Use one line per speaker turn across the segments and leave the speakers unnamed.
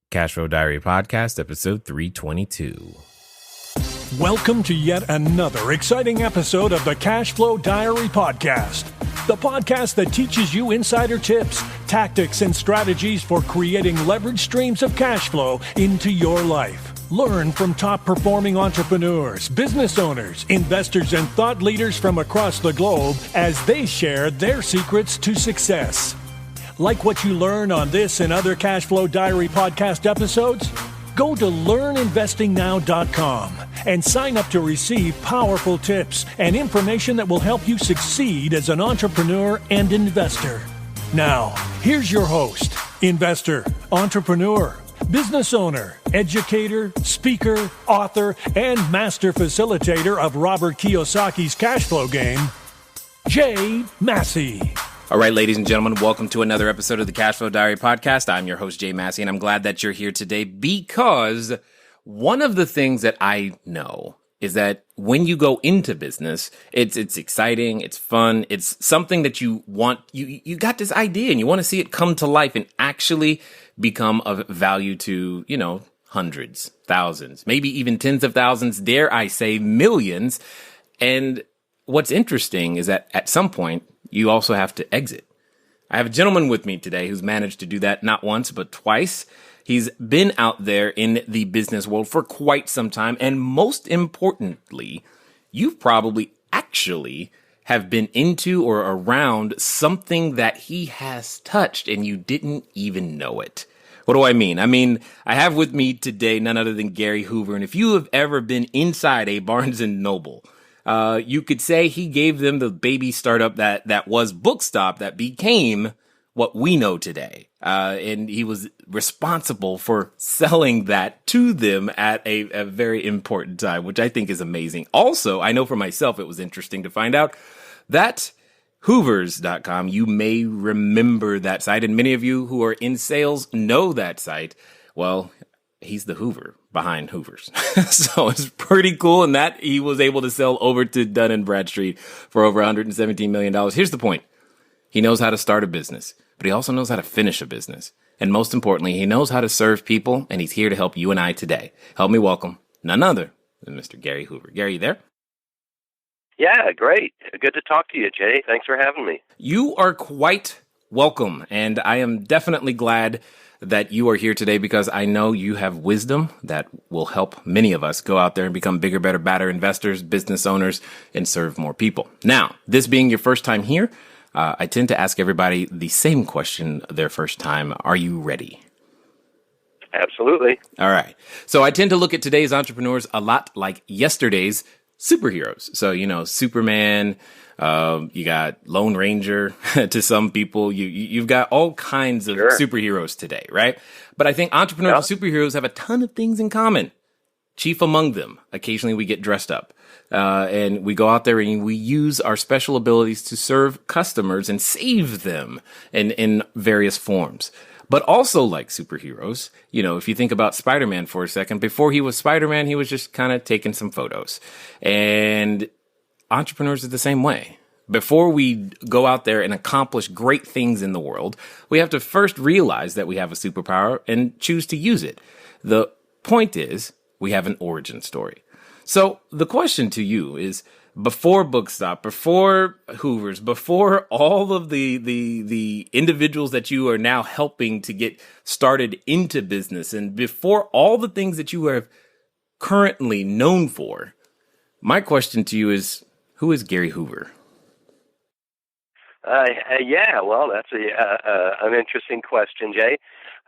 CashFlow Diary Podcast, episode 322.
Welcome to yet another exciting episode of the CashFlow Diary Podcast, the podcast that teaches you insider tips, tactics, and strategies for creating leverage streams of cash flow into your life. Learn from top-performing entrepreneurs, business owners, investors, and thought leaders from across the globe as they share their secrets to success. Like what you learn on this and other CashFlow Diary podcast episodes? Go to learninvestingnow.com and sign up to receive powerful tips and information that will help you succeed as an entrepreneur and investor. Now, here's your host, investor, entrepreneur, business owner, educator, speaker, author, and master facilitator of Robert Kiyosaki's cash flow game, Jay Massey.
All right, ladies and gentlemen, welcome to another episode of the CashFlow Diary Podcast. I'm your host, Jay Massey, and I'm glad that you're here today because one of the things that I know is that when you go into business, it's exciting, it's fun, it's something that you want, you got this idea and you want to see it come to life and actually become of value to, hundreds, thousands, maybe even tens of thousands, dare I say millions. And what's interesting is that at some point, you also have to exit. I have a gentleman with me today who's managed to do that not once, but twice. He's been out there in the business world for quite some time. And most importantly, you probably actually have been into or around something that he has touched and you didn't even know it. What do I mean? I have with me today none other than Gary Hoover. And if you have ever been inside a Barnes & Noble, you could say he gave them the baby startup that was Bookstop that became what we know today. And he was responsible for selling that to them at a very important time, which I think is amazing. Also, I know for myself, it was interesting to find out that Hoovers.com, you may remember that site, and many of you who are in sales know that site. Well, he's the Hoover behind Hoovers. So it's pretty cool. And that he was able to sell over to Dun & Bradstreet for over $117 million. Here's the point. He knows how to start a business, but he also knows how to finish a business. And most importantly, he knows how to serve people, and he's here to help you and I today. Help me welcome none other than Mr. Gary Hoover. Gary, you there?
Yeah, great. Good to talk to you, Jay. Thanks for having me.
You are quite welcome, and I am definitely glad that you are here today because I know you have wisdom that will help many of us go out there and become bigger, better, badder investors, business owners, and serve more people. Now, this being your first time here, I tend to ask everybody the same question their first time. Are you ready?
Absolutely.
All right. So I tend to look at today's entrepreneurs a lot like yesterday's superheroes. So, Superman, you got Lone Ranger to some people. You've got all kinds of superheroes today, right? But I think entrepreneurs and superheroes have a ton of things in common. Chief among them, occasionally we get dressed up. And we go out there and we use our special abilities to serve customers and save them in various forms. But also like superheroes, if you think about Spider-Man for a second, before he was Spider-Man, he was just kind of taking some photos. And entrepreneurs are the same way. Before we go out there and accomplish great things in the world, we have to first realize that we have a superpower and choose to use it. The point is, we have an origin story. So the question to you is, before Bookstop, before Hoovers, before all of the individuals that you are now helping to get started into business, and before all the things that you are currently known for, my question to you is, who is Gary Hoover?
Well, that's an interesting question, Jay.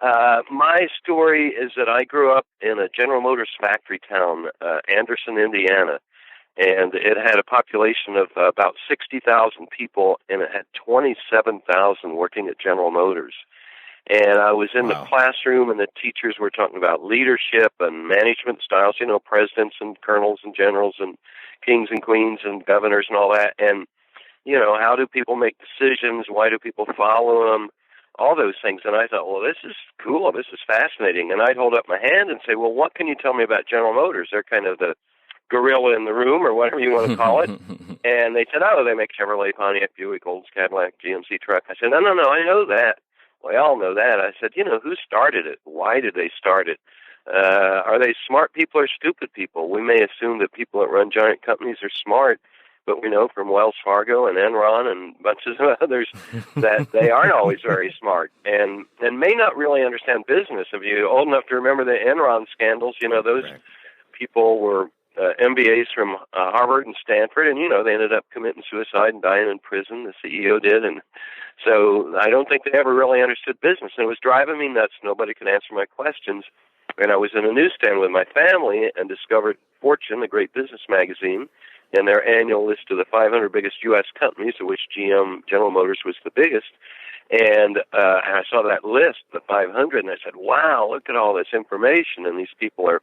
My story is that I grew up in a General Motors factory town, Anderson, Indiana, and it had a population of about 60,000 people, and it had 27,000 working at General Motors. And I was in the classroom, and the teachers were talking about leadership and management styles, presidents and colonels and generals and kings and queens and governors and all that. And, how do people make decisions? Why do people follow them? All those things. And I thought, well, this is cool. This is fascinating. And I'd hold up my hand and say, well, what can you tell me about General Motors? They're kind of the gorilla in the room, or whatever you want to call it. And they said, oh, they make Chevrolet, Pontiac, Buick, Olds, Cadillac, GMC truck. I said, no, I know that. we all know that. I said, who started it? Why did they start it? Are they smart people or stupid people? We may assume that people that run giant companies are smart, but we know from Wells Fargo and Enron and bunches of others that they aren't always very smart and may not really understand business. If you're old enough to remember the Enron scandals, those
Right.
people were MBAs from Harvard and Stanford, and they ended up committing suicide and dying in prison. The CEO did, and so I don't think they ever really understood business. And it was driving me nuts. Nobody could answer my questions. And I was in a newsstand with my family and discovered Fortune, the great business magazine, and their annual list of the 500 biggest U.S. companies, of which GM, General Motors, was the biggest. And I saw that list, the 500, and I said, wow, look at all this information. And these people are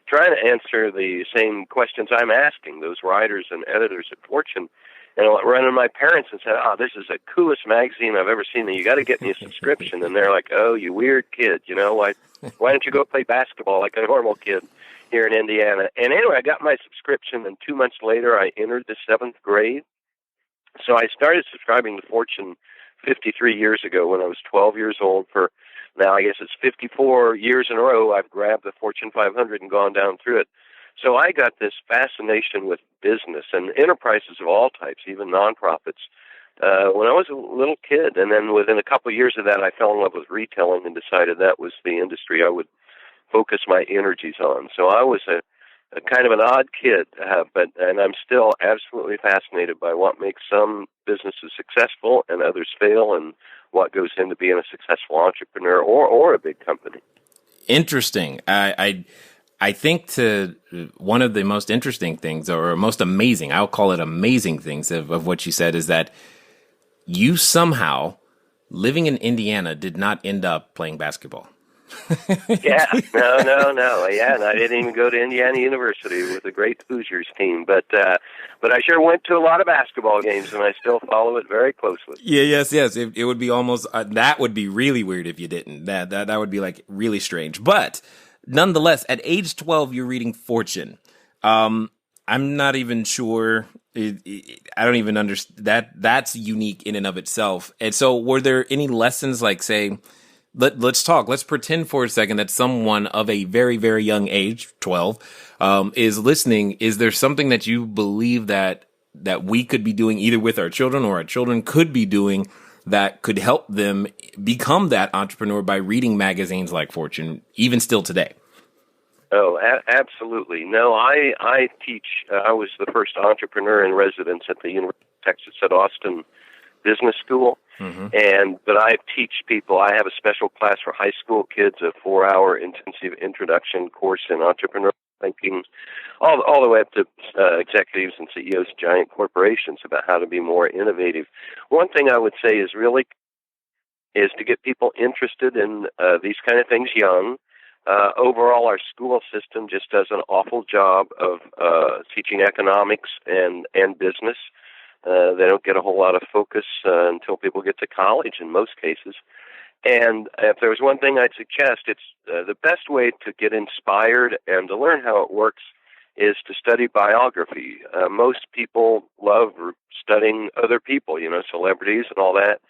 trying to answer the same questions I'm asking, those writers and editors at Fortune. And I ran to my parents and said, this is the coolest magazine I've ever seen. You got to get me a subscription. And they're like, oh, you weird kid. Why don't you go play basketball like a normal kid here in Indiana? And anyway, I got my subscription, and 2 months later, I entered the 7th grade. So I started subscribing to Fortune 53 years ago when I was 12 years old. For now, I guess it's 54 years in a row, I've grabbed the Fortune 500 and gone down through it. So I got this fascination with business and enterprises of all types, even nonprofits, when I was a little kid. And then within a couple of years of that, I fell in love with retailing and decided that was the industry I would focus my energies on. So I was a kind of an odd kid, and I'm still absolutely fascinated by what makes some businesses successful and others fail, and what goes into being a successful entrepreneur or a big company.
Interesting. I think one of the most interesting things, or most amazing, I'll call it amazing things of what you said, is that you somehow, living in Indiana, did not end up playing basketball.
Yeah, no. Yeah, and I didn't even go to Indiana University with the great Hoosiers team, but I sure went to a lot of basketball games, and I still follow it very closely.
Yeah, yes. It would be almost that would be really weird if you didn't. That would be like really strange. But nonetheless, at age 12, you're reading Fortune. I'm not even sure. I don't even understand that. That's unique in and of itself. And so, were there any lessons, like, say? Let's pretend for a second that someone of a very, very young age, 12, is listening. Is there something that you believe that we could be doing either with our children or our children could be doing that could help them become that entrepreneur by reading magazines like Fortune, even still today?
Oh, absolutely. No, I teach. I was the first entrepreneur in residence at the University of Texas at Austin Business School. Mm-hmm. But I teach people. I have a special class for high school kids, a 4-hour intensive introduction course in entrepreneurial thinking, all the way up to executives and CEOs of giant corporations about how to be more innovative. One thing I would say is to get people interested in these kind of things young. Overall, our school system just does an awful job of teaching economics and business. They don't get a whole lot of focus until people get to college in most cases. And if there was one thing I'd suggest, it's the best way to get inspired and to learn how it works is to study biography. Most people love studying other people, celebrities and all that.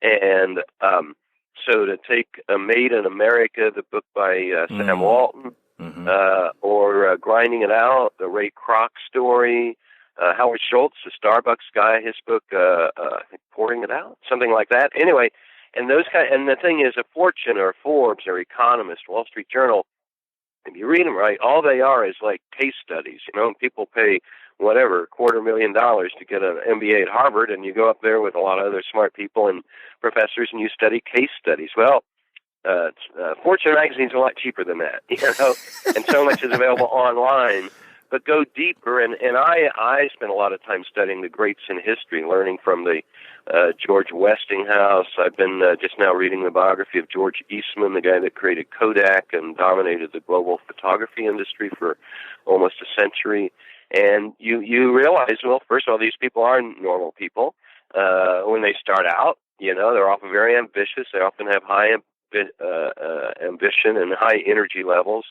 And so to take Made in America, the book by Sam Walton, mm-hmm. Or Grinding It Out, the Ray Kroc story, Howard Schultz, the Starbucks guy, his book, I think Pouring It Out, something like that. Anyway, and the thing is, a Fortune or Forbes or Economist, Wall Street Journal, if you read them right, all they are is like case studies. And people pay whatever, $250,000 to get an MBA at Harvard, and you go up there with a lot of other smart people and professors, and you study case studies. Well, Fortune magazine's a lot cheaper than that, and so much is available online. But go deeper, and I spent a lot of time studying the greats in history, learning from the George Westinghouse. I've been just now reading the biography of George Eastman, the guy that created Kodak and dominated the global photography industry for almost a century. And you realize, well, first of all, these people aren't normal people. When they start out, they're often very ambitious. They often have high ambition and high energy levels.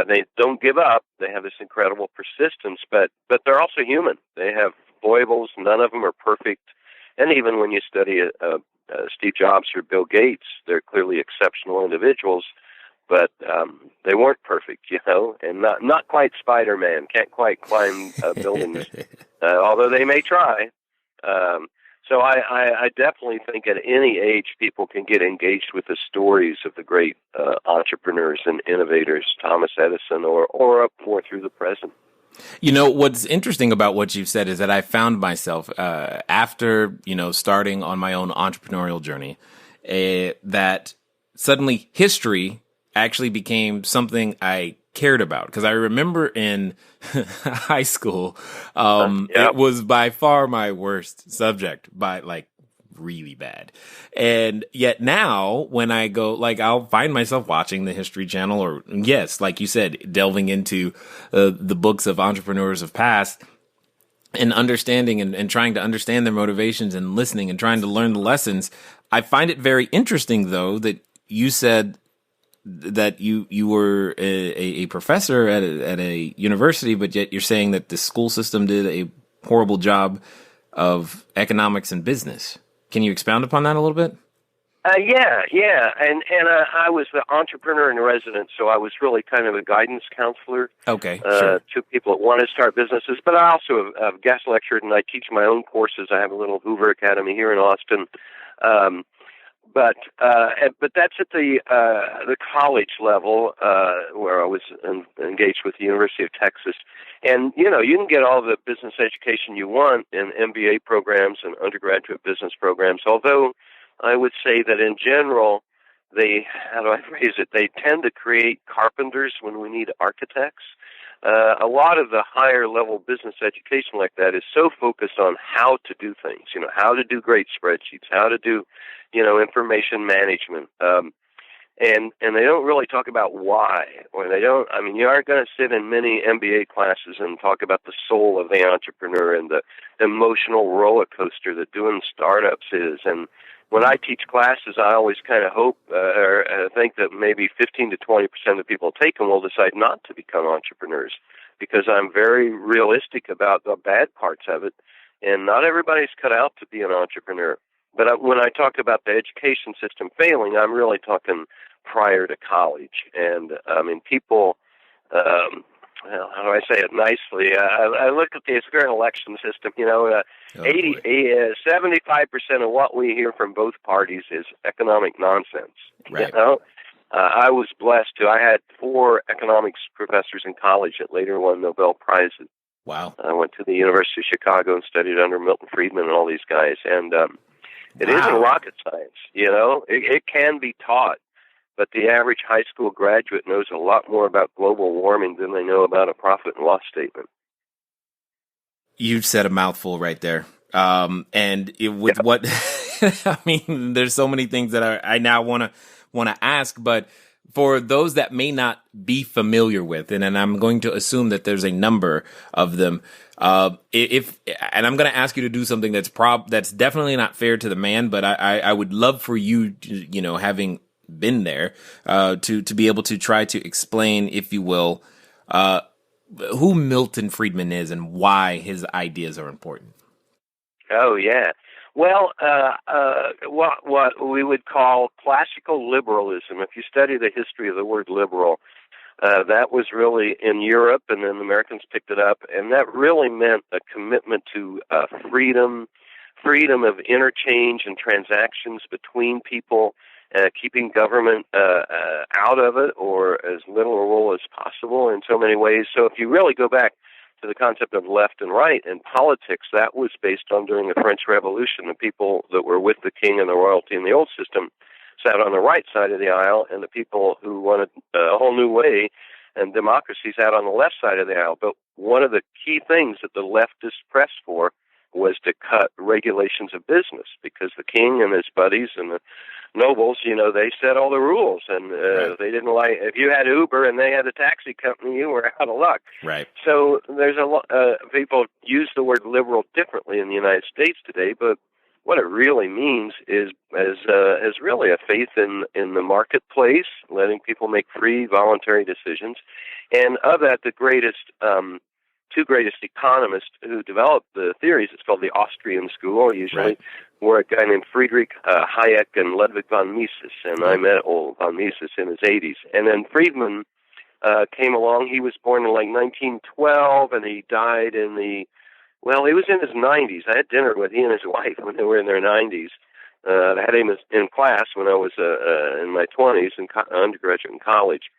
They don't give up. They have this incredible persistence, but they're also human. They have foibles. None of them are perfect. And even when you study a Steve Jobs or Bill Gates. They're clearly exceptional individuals, but they weren't perfect, and not quite Spider-Man, can't quite climb buildings, although they may try. So I definitely think at any age people can get engaged with the stories of the great entrepreneurs and innovators, Thomas Edison, or up more through the present.
What's interesting about what you've said is that I found myself after, starting on my own entrepreneurial journey, that suddenly history actually became something I cared about. Because I remember in high school, it was by far my worst subject, by really bad. And yet now when I go, I'll find myself watching the History Channel or, yes, like you said, delving into the books of entrepreneurs of past and understanding and trying to understand their motivations and listening and trying to learn the lessons. I find it very interesting, though, that you said that you were a professor at a university, but yet you're saying that the school system did a horrible job of economics and business. Can you expound upon that a little bit?
Yeah. And I was the entrepreneur in residence, so I was really kind of a guidance counselor.
Okay, sure.
To people that want to start businesses. But I also have guest lectured, and I teach my own courses. I have a little Hoover Academy here in Austin. But that's at the college level where I was engaged with the University of Texas. And, you can get all the business education you want in MBA programs and undergraduate business programs, although I would say that in general, they tend to create carpenters when we need architects. A lot of the higher level business education like that is so focused on how to do things, how to do great spreadsheets, how to do, information management. And they don't really talk about why, or you aren't going to sit in many MBA classes and talk about the soul of the entrepreneur and the emotional roller coaster that doing startups is. And when I teach classes, I always kind of hope or think that maybe 15 to 20% of people take them will decide not to become entrepreneurs, because I'm very realistic about the bad parts of it, and not everybody's cut out to be an entrepreneur. But when I talk about the education system failing, I'm really talking prior to college. And, people, how do I say it nicely? I look at the current election system, 75% of what we hear from both parties is economic nonsense.
Right.
I was blessed to. I had 4 economics professors in college that later won Nobel Prizes.
Wow.
I went to the University of Chicago and studied under Milton Friedman and all these guys. And it isn't rocket science, It can be taught. But the average high school graduate knows a lot more about global warming than they know about a profit and loss statement.
You said a mouthful right there. What, there's so many things that I now want to ask, but for those that may not be familiar with, and I'm going to assume that there's a number of them, and I'm going to ask you to do something that's definitely not fair to the man, but I would love for you, having been there, to be able to try to explain, if you will, who Milton Friedman is and why his ideas are important.
Oh, yeah. Well, what we would call classical liberalism, if you study the history of the word liberal, that was really in Europe, and then the Americans picked it up, and that really meant a commitment to freedom of interchange and transactions between people, keeping government out of it, or as little a role as possible in so many ways. So if you really go back to the concept of left and right in politics, that was based on during the French Revolution. The people that were with the king and the royalty in the old system sat on the right side of the aisle, and the people who wanted a whole new way and democracy sat on the left side of the aisle. But one of the key things that the leftists pressed for was to cut regulations of business, because the king and his buddies and the nobles, they set all the rules, and they didn't like, if you had Uber and they had a taxi company, you were out of luck.
Right.
So there's a lot, people use the word liberal differently in the United States today, but what it really means is really a faith in the marketplace, letting people make free, voluntary decisions. And of that, the two greatest economists who developed the theories, it's called the Austrian school, usually. were a guy named Friedrich Hayek and Ludwig von Mises, and I met old von Mises in his 80s. And then Friedman came along. He was born in like 1912, and he died in he was in his 90s. I had dinner with he and his wife when they were in their 90s. I had him in class when I was in my 20s, in undergraduate and college.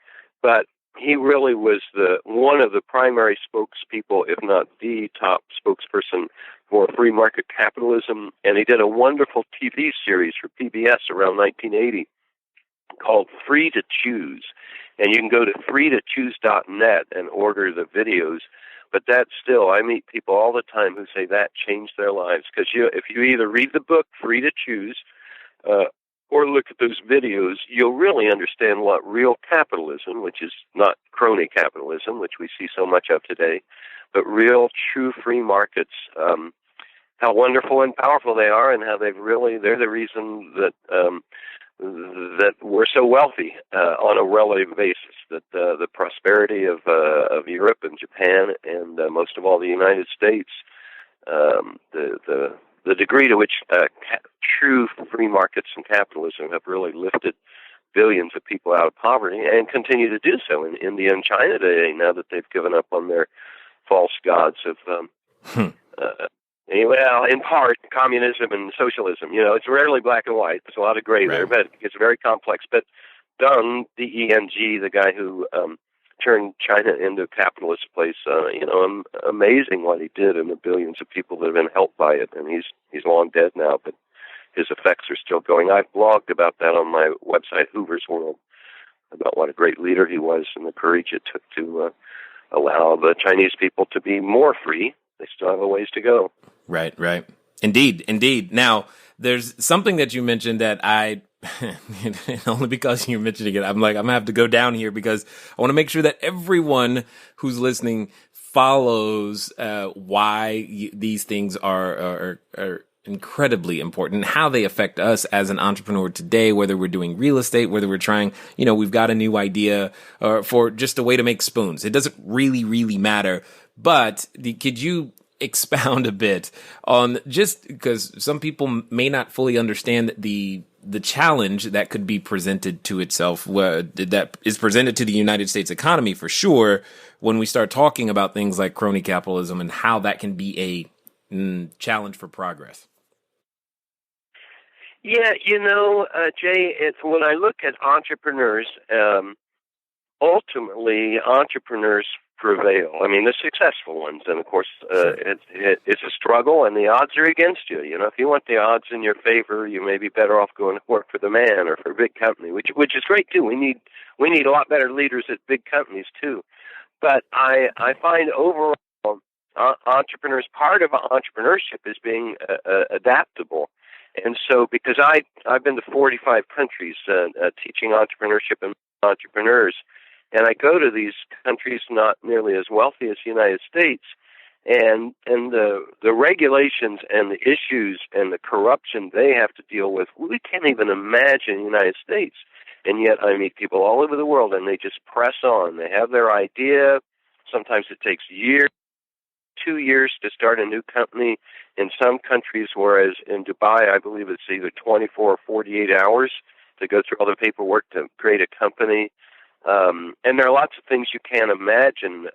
But he really was one of the primary spokespeople, if not the top spokesperson for free market capitalism. And he did a wonderful TV series for PBS around 1980 called Free to Choose. And you can go to freetochoose.net and order the videos. But that's still, I meet people all the time who say that changed their lives. Because if you either read the book, Free to Choose, or look at those videos, you'll really understand what real capitalism, which is not crony capitalism, which we see so much of today, but real, true free markets, how wonderful and powerful they are, and how they're the reason that that we're so wealthy on a relative basis. That the prosperity of Europe and Japan and most of all the United States, the degree to which true free markets and capitalism have really lifted billions of people out of poverty and continue to do so in India and China today. Now that they've given up on their false gods of in part, communism and socialism. It's rarely black and white. There's a lot of gray there, but it's very complex. But Deng, D-E-N-G, the guy who turned China into a capitalist place, amazing what he did and the billions of people that have been helped by it. And he's long dead now, but his effects are still going. I've blogged about that on my website, Hoover's World, about what a great leader he was and the courage it took to allow the Chinese people to be more free. They still have a ways to go.
Right. Indeed. Now, there's something that you mentioned that only because you're mentioning it, I'm going to have to go down here because I want to make sure that everyone who's listening follows why these things are incredibly important, how they affect us as an entrepreneur today, whether we're doing real estate, whether we're trying, we've got a new idea for just a way to make spoons. It doesn't really, really matter. But could you expound a bit on, just because some people may not fully understand the challenge that could be presented to itself, that is presented to the United States economy for sure, when we start talking about things like crony capitalism and how that can be a challenge for progress?
Yeah, Jay, when I look at entrepreneurs, ultimately entrepreneurs prevail. I mean, the successful ones, and of course, it's a struggle, and the odds are against you. If you want the odds in your favor, you may be better off going to work for the man or for a big company, which is great too. We need a lot better leaders at big companies too. But I find overall, entrepreneurs, part of entrepreneurship is being adaptable. And so, because I've been to 45 countries teaching entrepreneurship and entrepreneurs. And I go to these countries not nearly as wealthy as the United States, and the regulations and the issues and the corruption they have to deal with, we can't even imagine in the United States. And yet I meet people all over the world, and they just press on. They have their idea. Sometimes it takes years, 2 years to start a new company in some countries, whereas in Dubai, I believe it's either 24 or 48 hours to go through all the paperwork to create a company. And there are lots of things you can't imagine,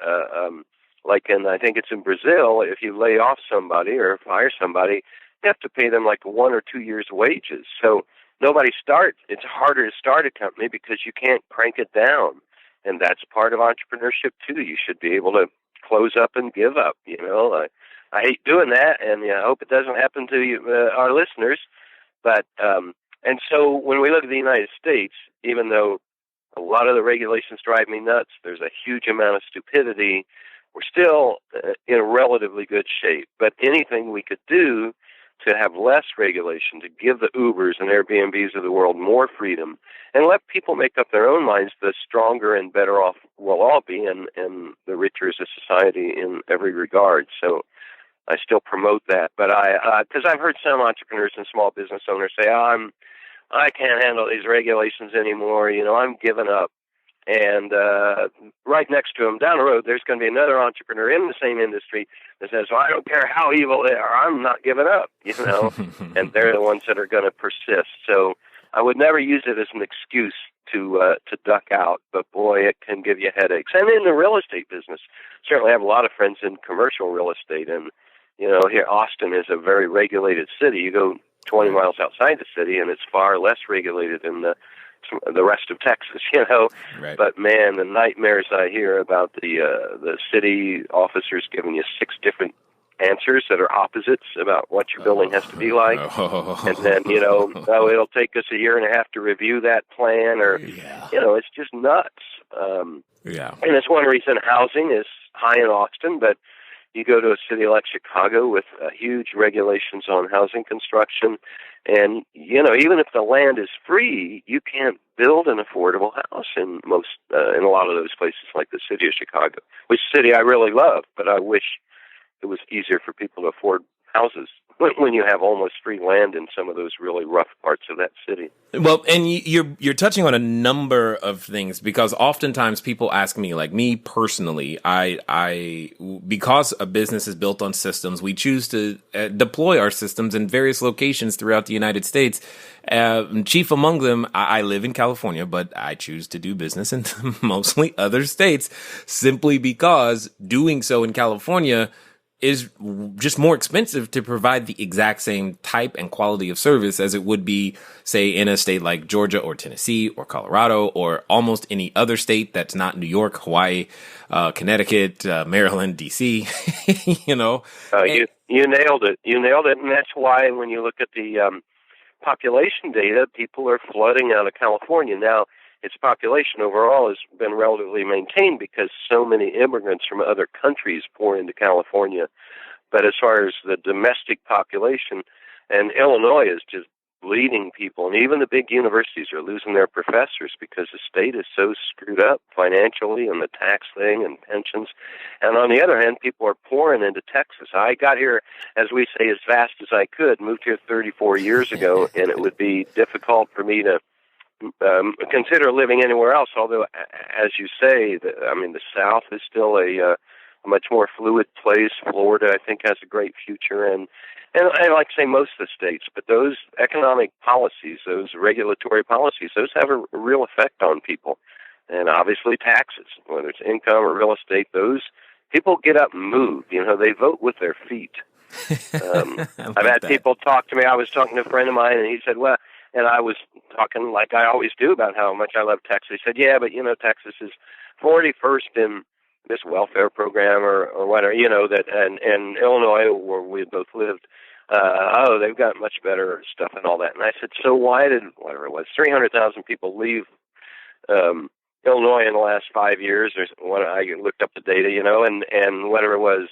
like I think it's in Brazil, if you lay off somebody or fire somebody, you have to pay them like 1 or 2 years' wages. So it's harder to start a company because you can't crank it down. And that's part of entrepreneurship too. You should be able to close up and give up. I hate doing that, and I hope it doesn't happen to you, our listeners. But, and so when we look at the United States, even though a lot of the regulations drive me nuts, there's a huge amount of stupidity, we're still in relatively good shape. But anything we could do to have less regulation, to give the Ubers and Airbnbs of the world more freedom, and let people make up their own minds, the stronger and better off we'll all be, and the richer as a society in every regard. So I still promote that. But because I've heard some entrepreneurs and small business owners say, I can't handle these regulations anymore. I'm giving up. And right next to him, down the road, there's going to be another entrepreneur in the same industry that says, well, I don't care how evil they are, I'm not giving up, and they're the ones that are going to persist. So I would never use it as an excuse to duck out, but boy, it can give you headaches. And in the real estate business, certainly I have a lot of friends in commercial real estate, and here Austin is a very regulated city. You go 20 miles outside the city, and it's far less regulated than the rest of Texas,
Right.
But man, the nightmares I hear about the city officers giving you 6 different answers that are opposites about what your building has to be like, and then it'll take us a year and a half to review that plan, or it's just nuts. And it's one reason housing is high in Austin, but you go to a city like Chicago with huge regulations on housing construction, and even if the land is free, you can't build an affordable house in a lot of those places, like the city of Chicago, which city I really love, but I wish it was easier for people to afford houses when you have almost free land in some of those really rough parts of that city.
Well, and you're touching on a number of things, because oftentimes people ask me, like me personally, I because a business is built on systems, we choose to deploy our systems in various locations throughout the United States. Chief among them, I live in California, but I choose to do business in mostly other states, simply because doing so in California is just more expensive to provide the exact same type and quality of service as it would be, say, in a state like Georgia or Tennessee or Colorado or almost any other state that's not New York, Hawaii, Connecticut, Maryland, D.C.,
You nailed it. You nailed it. And that's why when you look at the population data, people are flooding out of California. Now, its population overall has been relatively maintained because so many immigrants from other countries pour into California. But as far as the domestic population, and Illinois is just bleeding people, and even the big universities are losing their professors because the state is so screwed up financially and the tax thing and pensions. And on the other hand, people are pouring into Texas. I got here, as we say, as fast as I could, moved here 34 years ago, and it would be difficult for me to consider living anywhere else, although, as you say, the South is still a much more fluid place. Florida, I think, has a great future, and I like to say most of the states, but those economic policies, those regulatory policies, those have a real effect on people. And obviously taxes, whether it's income or real estate, those people get up and move. They vote with their feet. I've had people talk to me. I was talking to a friend of mine, and he said, well, and I was talking like I always do about how much I love Texas. He said, yeah, but, Texas is 41st in this welfare program or whatever, and Illinois, where we both lived, they've got much better stuff and all that. And I said, so why did, whatever it was, 300,000 people leave Illinois in the last 5 years? I looked up the data, and whatever it was,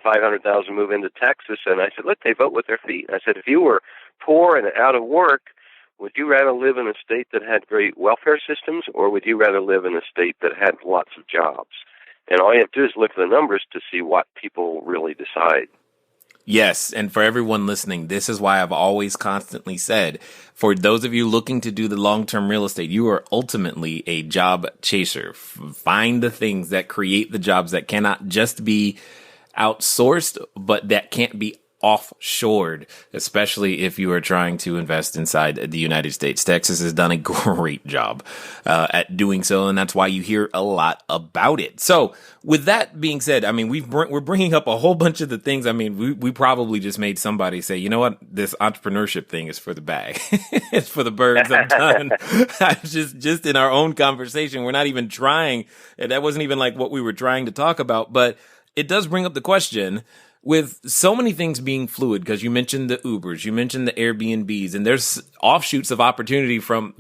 500,000 move into Texas. And I said, look, they vote with their feet. I said, if you were poor and out of work, would you rather live in a state that had great welfare systems, or would you rather live in a state that had lots of jobs? And all you have to do is look at the numbers to see what people really decide.
Yes, and for everyone listening, this is why I've always constantly said, for those of you looking to do the long-term real estate, you are ultimately a job chaser. Find the things that create the jobs that cannot just be outsourced, but that can't be offshored, especially if you are trying to invest inside the United States. Texas has done a great job at doing so, and that's why you hear a lot about it. So with that being said, we're bringing up a whole bunch of the things. We probably just made somebody say, you know what, this entrepreneurship thing is for the bag. It's for the birds. I'm done. just in our own conversation, we're not even trying. That wasn't even like what we were trying to talk about, but it does bring up the question, with so many things being fluid, because you mentioned the Ubers, you mentioned the Airbnbs, and there's offshoots of opportunity from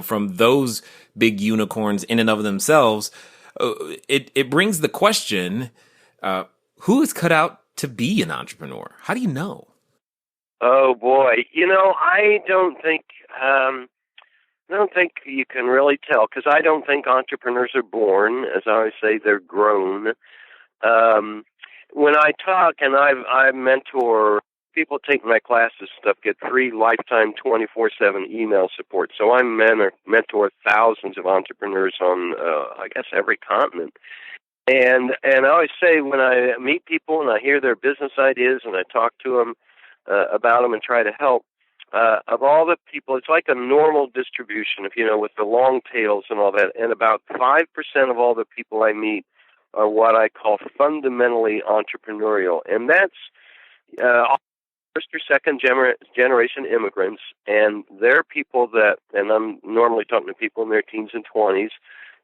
from those big unicorns in and of themselves. It brings the question, who is cut out to be an entrepreneur? How do you know?
Oh boy, I don't think you can really tell, because I don't think entrepreneurs are born. As I always say, they're grown. When I talk, and I mentor people taking my classes and stuff get free lifetime 24/7 email support. So I mentor thousands of entrepreneurs on, I guess, every continent. And I always say when I meet people and I hear their business ideas and I talk to them about them and try to help, of all the people, it's like a normal distribution, if you know, with the long tails and all that. And about 5% of all the people I meet are what I call fundamentally entrepreneurial, and that's first or second generation immigrants, and they're people that, and I'm normally talking to people in their teens and 20s.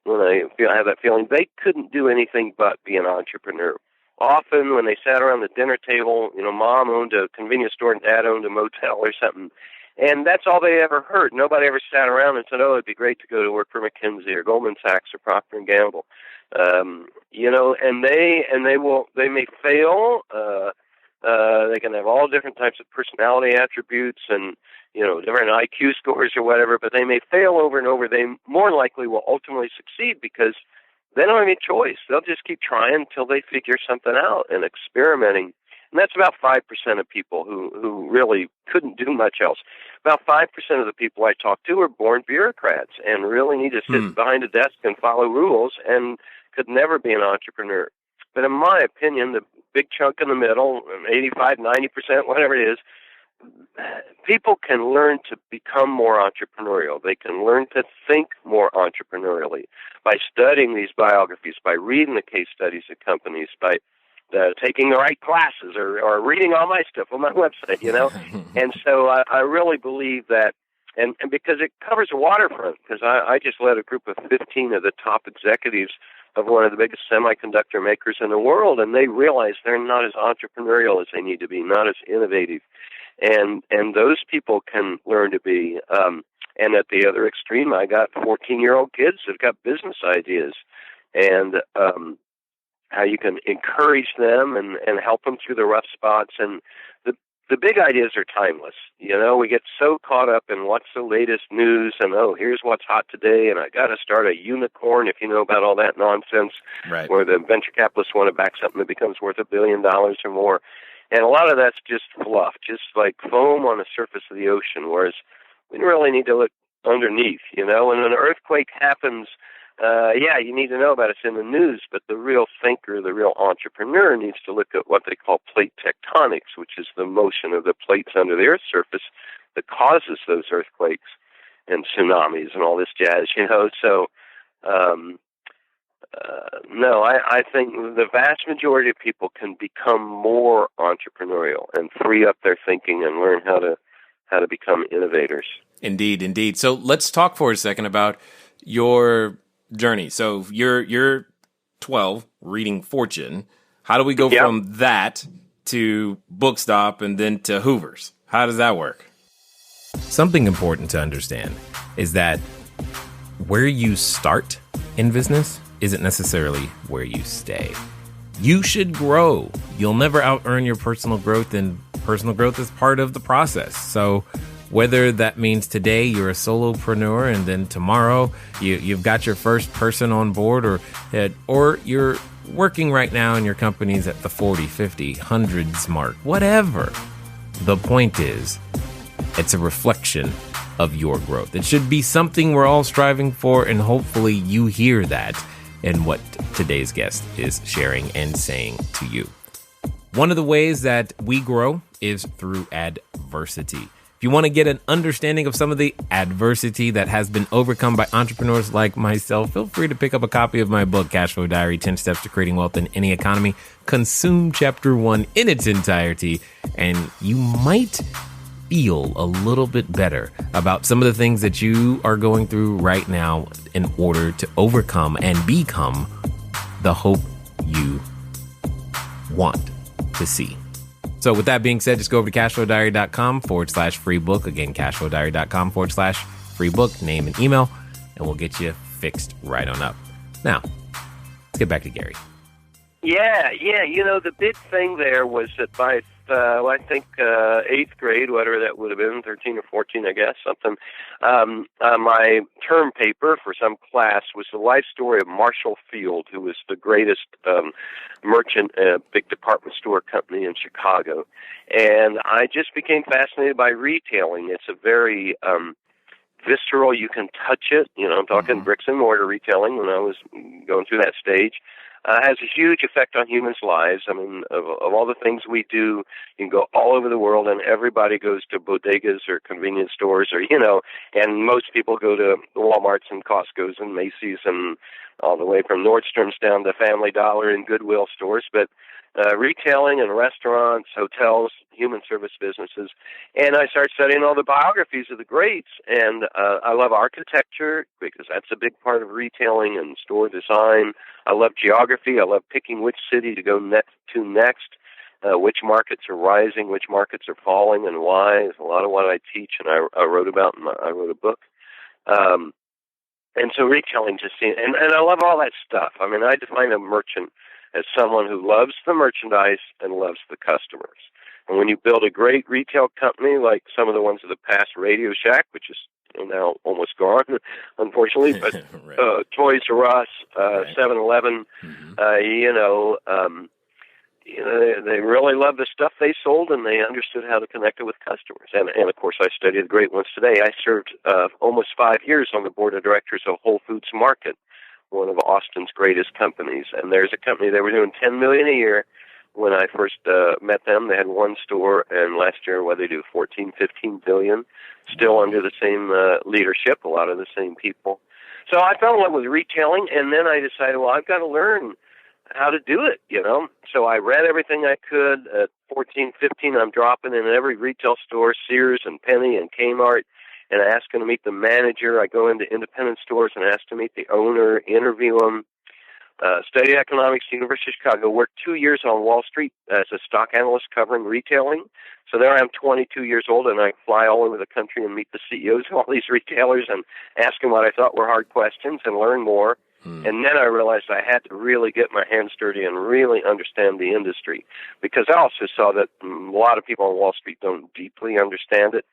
When I have that feeling, they couldn't do anything but be an entrepreneur. Often when they sat around the dinner table, you know, mom owned a convenience store and dad owned a motel or something. And that's all they ever heard. Nobody ever sat around and said, oh, it'd be great to go to work for McKinsey or Goldman Sachs or Procter & Gamble. You know, and they may fail. They can have all different types of personality attributes and, you know, different IQ scores or whatever, but they may fail over and over. They more likely will ultimately succeed because they don't have any choice. They'll just keep trying until they figure something out and experimenting. And that's about 5% of people who really couldn't do much else. About 5% of the people I talk to are born bureaucrats and really need to sit behind a desk and follow rules and could never be an entrepreneur. But in my opinion, the big chunk in the middle, 85, 90%, whatever it is, people can learn to become more entrepreneurial. They can learn to think more entrepreneurially by studying these biographies, by reading the case studies of companies, by taking the right classes or reading all my stuff on my website, you know. And so I really believe that, and because it covers the waterfront, because I just led a group of 15 of the top executives of one of the biggest semiconductor makers in the world, and they realize they're not as entrepreneurial as they need to be, not as innovative. And those people can learn to be. And at the other extreme, I got 14-year-old kids that got business ideas, and how you can encourage them and help them through the rough spots. And the big ideas are timeless. You know, we get so caught up in what's the latest news and, oh, here's what's hot today, and I got to start a unicorn, if you know about all that nonsense,
right,
where the venture capitalists want to back something that becomes worth $1 billion or more. And a lot of that's just fluff, just like foam on the surface of the ocean, whereas we really need to look underneath, you know. When an earthquake happens, you need to know about it. It's in the news, but the real thinker, the real entrepreneur needs to look at what they call plate tectonics, which is the motion of the plates under the Earth's surface that causes those earthquakes and tsunamis and all this jazz, you know. So, no, I think the vast majority of people can become more entrepreneurial and free up their thinking and learn how to become innovators.
Indeed. So let's talk for a second about your journey. So you're 12, reading Fortune. How do we go from that to Bookstop and then to Hoover's? How does that work? Something important to understand is that where you start in business isn't necessarily where you stay. You should grow. You'll never out-earn your personal growth, and personal growth is part of the process. So whether that means today you're a solopreneur and then tomorrow you've got your first person on board, or you're working right now and your company's at the 40, 50, hundreds mark, whatever. The point is, it's a reflection of your growth. It should be something we're all striving for, and hopefully you hear that in what today's guest is sharing and saying to you. One of the ways that we grow is through adversity. If you want to get an understanding of some of the adversity that has been overcome by entrepreneurs like myself, feel free to pick up a copy of my book, CashFlow Diary, 10 Steps to Creating Wealth in Any Economy. Consume Chapter 1 in its entirety, and you might feel a little bit better about some of the things that you are going through right now in order to overcome and become the hope you want to see. So with that being said, just go over to CashFlowDiary.com/free book. Again, CashFlowDiary.com/free book, name and email, and we'll get you fixed right on up. Now, let's get back to Gary.
Yeah. You know, the big thing there was that by I think, 8th grade, whatever that would have been, 13 or 14, I guess, something. My term paper for some class was the life story of Marshall Field, who was the greatest merchant, big department store company in Chicago. And I just became fascinated by retailing. It's a very visceral, you can touch it. I'm talking bricks and mortar retailing when I was going through that stage. Has a huge effect on humans' lives. I mean, of all the things we do, you can go all over the world, and everybody goes to bodegas or convenience stores, or and most people go to Walmarts and Costco's and Macy's and all the way from Nordstrom's down to Family Dollar and Goodwill stores. But retailing and restaurants, hotels, human service businesses. And I started studying all the biographies of the greats. And I love architecture because that's a big part of retailing and store design. I love geography. I love picking which city to go next, which markets are rising, which markets are falling, and why. It's a lot of what I teach and I wrote about. I wrote a book. And so retailing just seems, and I love all that stuff. I mean, I define a merchant as someone who loves the merchandise and loves the customers. And when you build a great retail company like some of the ones of the past, Radio Shack, which is now almost gone, unfortunately, but right. Toys R Us, 7-Eleven, they really loved the stuff they sold, and they understood how to connect it with customers. And of course, I study the great ones today. I served almost 5 years on the board of directors of Whole Foods Market, one of Austin's greatest companies. And there's a company, they were doing $10 million a year when I first met them. They had one store, and last year, they do $14-15 billion, still under the same leadership, a lot of the same people. So I fell in love with retailing, and then I decided, well, I've got to learn how to do it, So I read everything I could. At 14, 15, I'm dropping in every retail store, Sears and Penny and Kmart, and I ask them to meet the manager. I go into independent stores and ask to meet the owner, interview them. Studied economics at the University of Chicago, worked 2 years on Wall Street as a stock analyst covering retailing. So there I am, 22 years old, and I fly all over the country and meet the CEOs of all these retailers and ask them what I thought were hard questions and learn more. And then I realized I had to really get my hands dirty and really understand the industry, because I also saw that a lot of people on Wall Street don't deeply understand it.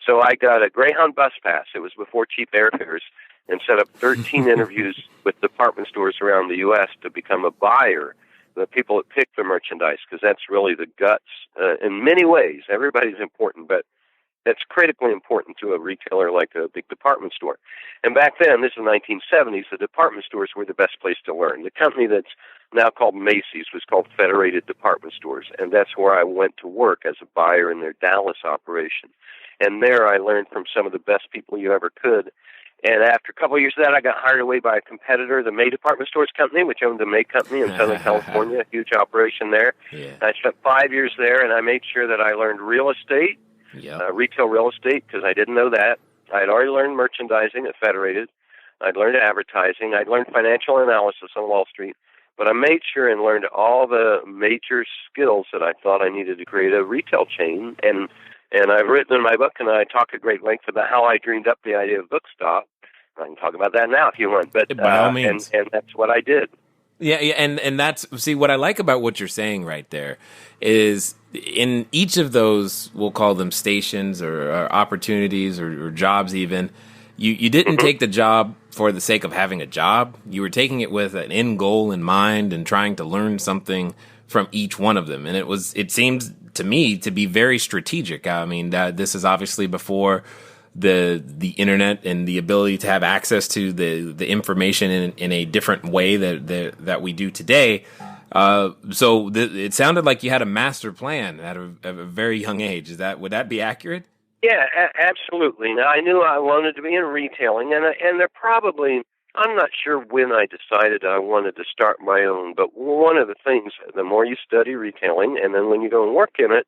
So I got a Greyhound bus pass. It was before cheap airfares, and set up 13 interviews with department stores around the U.S. to become a buyer, the people that pick the merchandise, because that's really the guts. In many ways, everybody's important, but that's critically important to a retailer like a big department store. And back then, this is the 1970s, the department stores were the best place to learn. The company that's now called Macy's was called Federated Department Stores, and that's where I went to work as a buyer in their Dallas operation. And there I learned from some of the best people you ever could. And after a couple of years of that, I got hired away by a competitor, the May Department Stores Company, which owned the May Company in Southern California, a huge operation there. Yeah. I spent 5 years there, and I made sure that I learned real estate, retail real estate, because I didn't know that. I had already learned merchandising at Federated. I'd learned advertising. I'd learned financial analysis on Wall Street. But I made sure and learned all the major skills that I thought I needed to create a retail chain. And I've written in my book, and I talk at great length about how I dreamed up the idea of Bookstop. I can talk about that now if you want. But
by all means.
And that's what I did.
Yeah, and that's, see, what I like about what you're saying right there is in each of those, we'll call them stations or opportunities or jobs even, you didn't take the job for the sake of having a job. You were taking it with an end goal in mind and trying to learn something from each one of them. And it seems to me to be very strategic. I mean, this is obviously before the internet and the ability to have access to the information in a different way that we do today. So it sounded like you had a master plan at a very young age. Would that be accurate?
Yeah, absolutely. Now, I knew I wanted to be in retailing, and there probably, I'm not sure when I decided I wanted to start my own, but one of the things, the more you study retailing, and then when you go and work in it,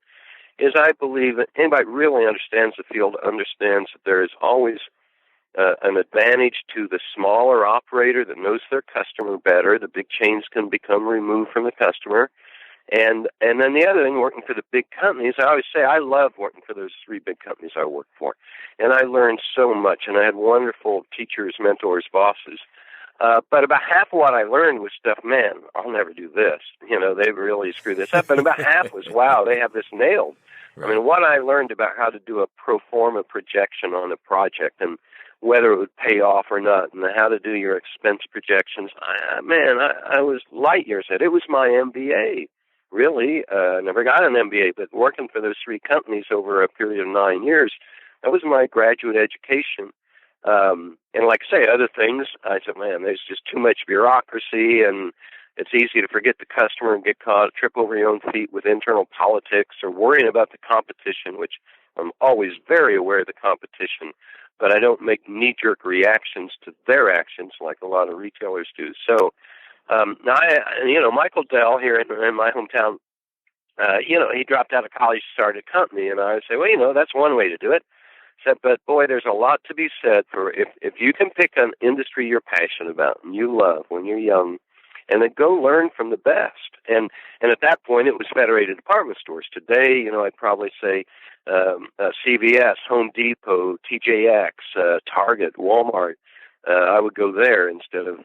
is I believe that anybody really understands the field understands that there is always an advantage to the smaller operator that knows their customer better. The big chains can become removed from the customer. And then the other thing, working for the big companies, I always say I love working for those three big companies I worked for. And I learned so much, and I had wonderful teachers, mentors, bosses. But about half of what I learned was stuff, man, I'll never do this. They really screwed this up. And about half was, wow, they have this nailed. Right. I mean, what I learned about how to do a pro forma projection on a project and whether it would pay off or not, and how to do your expense projections, I was light years ahead. It was my MBA, really. Never got an MBA, but working for those 3 companies over a period of 9 years, that was my graduate education. And like I say, other things, I said, man, there's just too much bureaucracy, and it's easy to forget the customer and get caught, trip over your own feet with internal politics or worrying about the competition, which I'm always very aware of the competition, but I don't make knee-jerk reactions to their actions like a lot of retailers do. So, now, Michael Dell here in my hometown, he dropped out of college, started a company, and I would say, well, that's one way to do it. Said, but boy, there's a lot to be said for if you can pick an industry you're passionate about and you love when you're young, and then go learn from the best. And at that point, it was Federated Department Stores. Today, I'd probably say CVS, Home Depot, TJX, Target, Walmart. I would go there instead of